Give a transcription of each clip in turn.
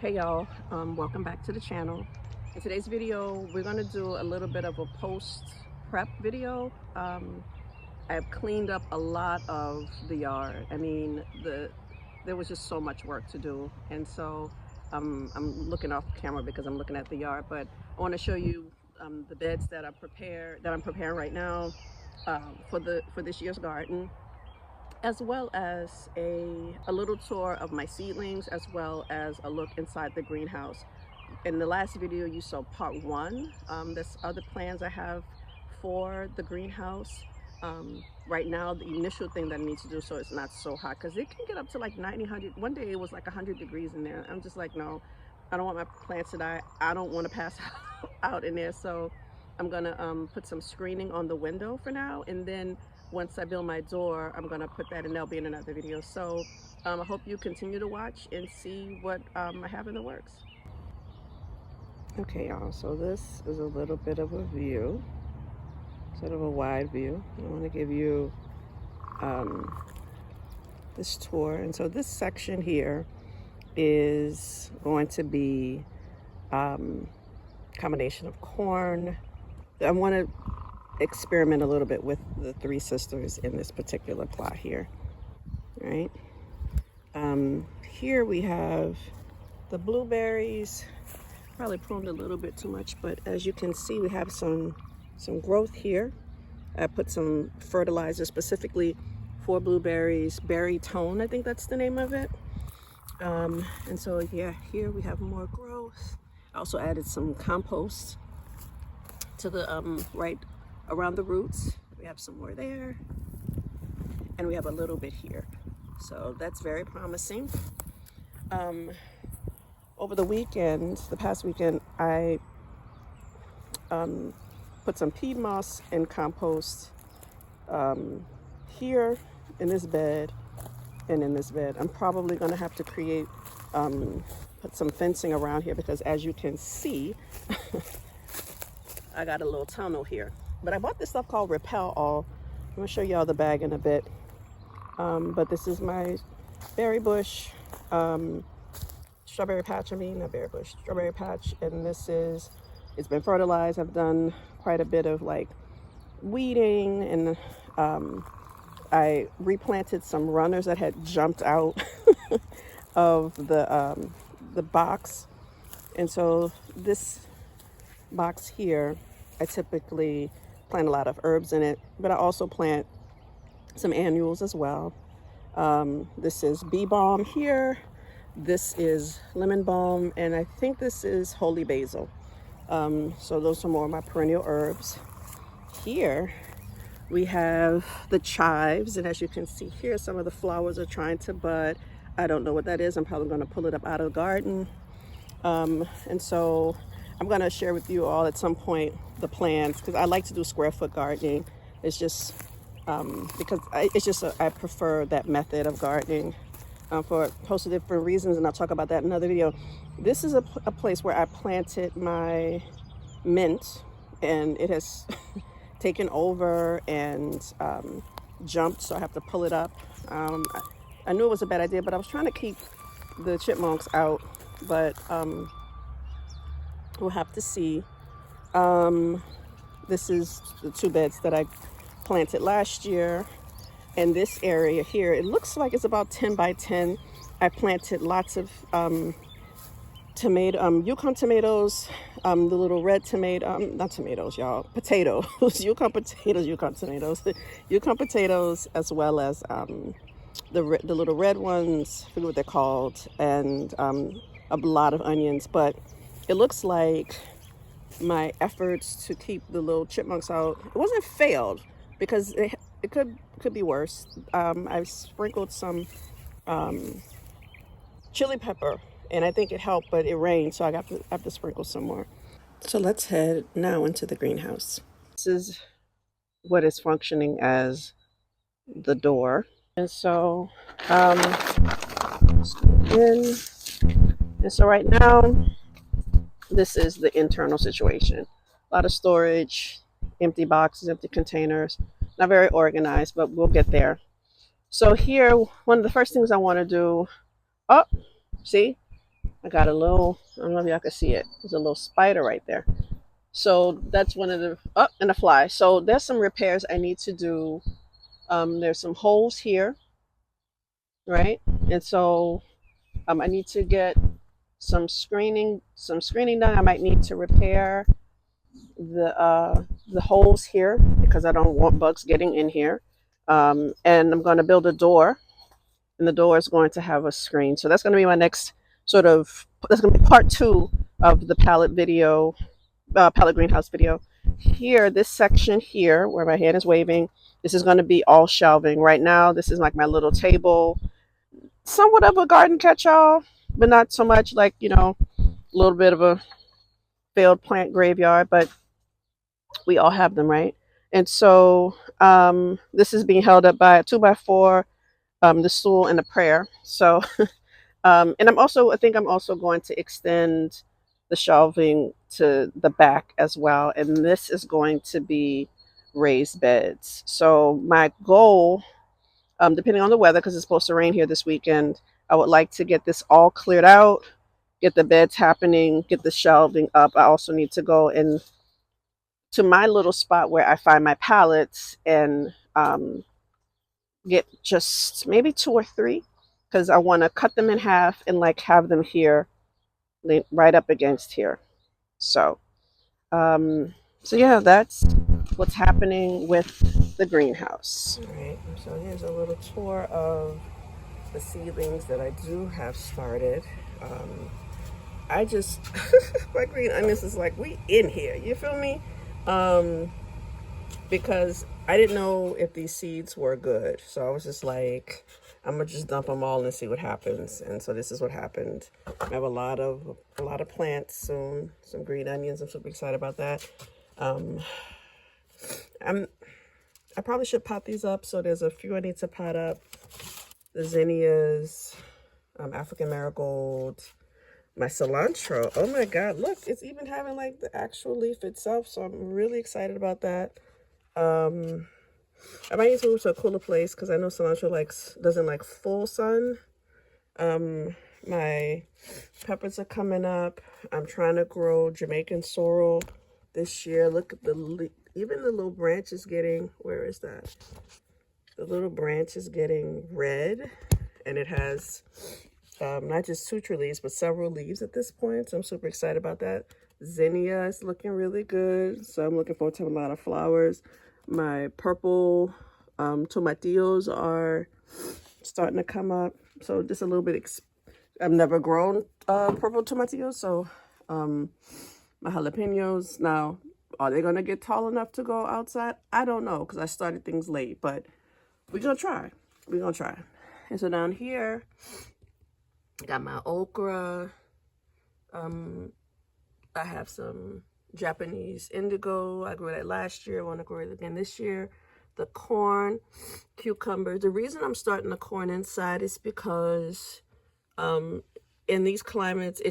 Hey y'all, welcome back to the channel. In today's video we're going to do a little bit of a post prep video. I've cleaned up a lot of the yard. I mean, there was just so much work to do, and so I'm looking off camera because I'm looking at the yard, but I want to show you the beds that I'm preparing right now for this year's garden, as well as a little tour of my seedlings, as well as a look inside the greenhouse. In the last video you saw part one. There's other plans I have for the greenhouse. Right now the initial thing that I need to do so it's not so hot, because it can get up to like 90, 100. One day it was like 100 degrees in there. I'm just like, no, I don't want my plants to die. I don't want to pass out in there. So I'm gonna put some screening on the window for now, and then once I build my door, I'm gonna put that, and that'll be in another video. So I hope you continue to watch and see what I have in the works. Okay y'all, so this is a little bit of a view, sort of a wide view. I want to give you this tour. And so this section here is going to be combination of corn. I want to experiment a little bit with the three sisters in this particular plot here, right? Here we have the blueberries. Probably pruned a little bit too much, but as you can see we have some growth here. I put some fertilizer specifically for blueberries, berry tone, I think that's the name of it. And so yeah, here we have more growth. I also added some compost to the right around the roots. We have some more there, and we have a little bit here, so that's very promising. Over the weekend, the past weekend, I put some peat moss and compost here in this bed and in this bed. I'm probably going to have to create, put some fencing around here, because as you can see, I got a little tunnel here. But I bought this stuff called Repel All. I'm going to show y'all the bag in a bit. But this is my berry bush, strawberry patch, strawberry patch, and this is, it's been fertilized. I've done quite a bit of like weeding, and I replanted some runners that had jumped out of the box. And so this box here, I typically plant a lot of herbs in it, but I also plant some annuals as well. This is bee balm here. This is lemon balm, and I think this is holy basil. So those are more of my perennial herbs. Here we have the chives, and as you can see here, some of the flowers are trying to bud. I don't know what that is. I'm probably going to pull it up out of the garden. And so I'm going to share with you all at some point the plans, because I like to do square foot gardening. It's just because I prefer that method of gardening for a host of different reasons, and I'll talk about that in another video. This is a place where I planted my mint, and it has taken over and jumped, so I have to pull it up. I knew it was a bad idea, but I was trying to keep the chipmunks out, but we'll have to see. This is the two beds that I planted last year. And this area here, it looks like it's about 10 by 10. I planted lots of Yukon tomatoes, the little red tomato, not tomatoes, y'all, potatoes, Yukon potatoes, as well as the little red ones, I forget what they're called, and a lot of onions. But it looks like my efforts to keep the little chipmunks out, it wasn't failed, because it could be worse. I've sprinkled some chili pepper, and I think it helped, but it rained, so I have to sprinkle some more. So let's head now into the greenhouse. This is what is functioning as the door. And so right now, this is the internal situation. A lot of storage, empty boxes, empty containers. Not very organized, but we'll get there. So here, one of the first things I want to do, oh, see, I got a little, I don't know if y'all can see it. There's a little spider right there. So that's one of the, oh, and a fly. So there's some repairs I need to do. There's some holes here, right? And so I need to get some screening done. I might need to repair the holes here because I don't want bugs getting in here. And I'm going to build a door, and the door is going to have a screen. So that's going to be my next sort of. That's going to be part two of the palette video, palette greenhouse video. Here, this section here where my hand is waving, this is going to be all shelving. Right now, this is like my little table, somewhat of a garden catch-all, but not so much like a little bit of a failed plant graveyard. But we all have them, right? And so this is being held up by a 2x4, the stool, and a prayer. So, and I think I'm also going to extend the shelving to the back as well. And this is going to be raised beds. So my goal, depending on the weather, because it's supposed to rain here this weekend, I would like to get this all cleared out, get the beds happening, get the shelving up. I also need to go in to my little spot where I find my pallets and get just maybe two or three because I want to cut them in half and like have them here right up against here. So, so yeah, that's what's happening with the greenhouse. All right, so here's a little tour of the seedlings that I do have started. I just, my green onions is like, we in here, you feel me? Because I didn't know if these seeds were good. So I was just like, I'm gonna just dump them all and see what happens. And so this is what happened. I have a lot of plants soon, some green onions. I'm super excited about that. I probably should pot these up. So there's a few I need to pot up. The zinnias, African marigold, my cilantro. Oh my God, look, it's even having like the actual leaf itself. So I'm really excited about that. I might need to move to a cooler place because I know cilantro doesn't like full sun. My peppers are coming up. I'm trying to grow Jamaican sorrel this year. Look at even the little branch is getting, where is that? The little branch is getting red, and it has not just two tree leaves, but several leaves at this point. So I'm super excited about that. Zinnia is looking really good. So I'm looking forward to a lot of flowers. My purple tomatillos are starting to come up. So just a little bit, I've never grown purple tomatillos. So my jalapenos, now, are they going to get tall enough to go outside? I don't know because I started things late, but we're going to try. We're going to try. And so down here, got my okra. I have some Japanese indigo. I grew that last year. I want to grow it again this year. The corn, cucumbers. The reason I'm starting the corn inside is because in these climates,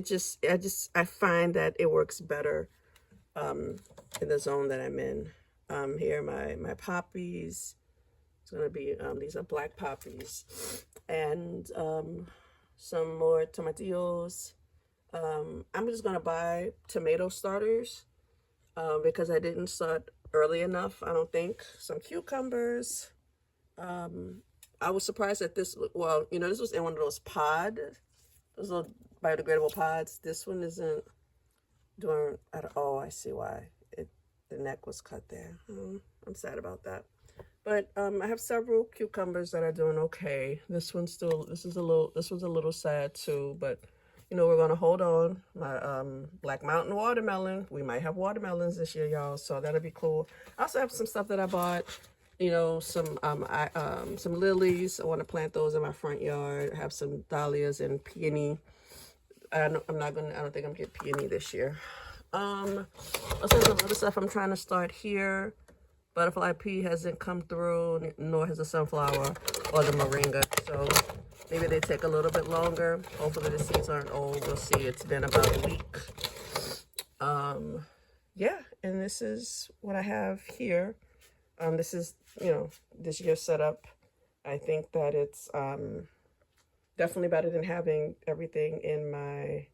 I find that it works better in the zone that I'm in. Here my poppies. It's gonna be these are black poppies, and some more tomatillos. I'm just gonna buy tomato starters because I didn't start early enough, I don't think. Some cucumbers. I was surprised at this. Well, this was in one of those those little biodegradable pods. This one isn't doing at all. I see why the neck was cut there. I'm sad about that. But I have several cucumbers that are doing okay. This one's a little sad too, but we're gonna hold on. My Black Mountain watermelon. We might have watermelons this year, y'all. So that'll be cool. I also have some stuff that I bought. Some lilies. I want to plant those in my front yard. I have some dahlias and peony. I don't think I'm gonna get peony this year. Also some other stuff I'm trying to start here. Butterfly pea hasn't come through, nor has the sunflower or the moringa. So maybe they take a little bit longer. Hopefully the seeds aren't old. We'll see. It's been about a week. Yeah, and this is what I have here. This is, this year's setup. I think that it's definitely better than having everything in my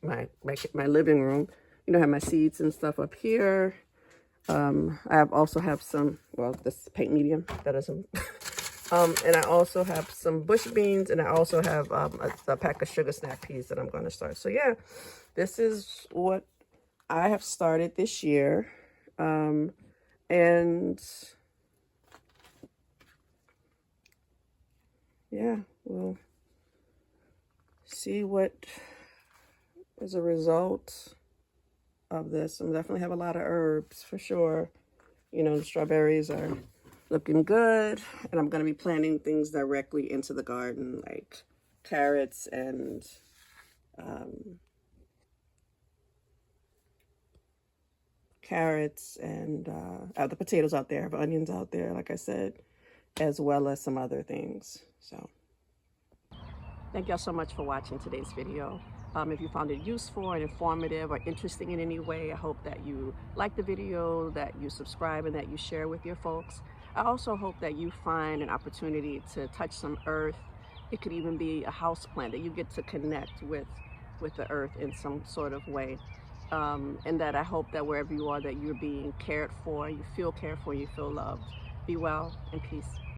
my living room. You know, I have my seeds and stuff up here. Also have some, well, this paint medium, that doesn't, and I also have some bush beans, and I also have a pack of sugar snack peas that I'm going to start. So yeah, this is what I have started this year. And yeah, we'll see what is a result of this. I'm definitely have a lot of herbs for sure. You know, the strawberries are looking good, and I'm going to be planting things directly into the garden, like carrots and I have the potatoes out there, I have onions out there, like I said, as well as some other things. So thank y'all so much for watching today's video. If you found it useful and informative or interesting in any way, I hope that you like the video, that you subscribe, and that you share with your folks. I also hope that you find an opportunity to touch some earth. It could even be a house plant, that you get to connect with the earth in some sort of way. And that I hope that wherever you are, that you're being cared for, you feel cared for, you feel loved. Be well and peace.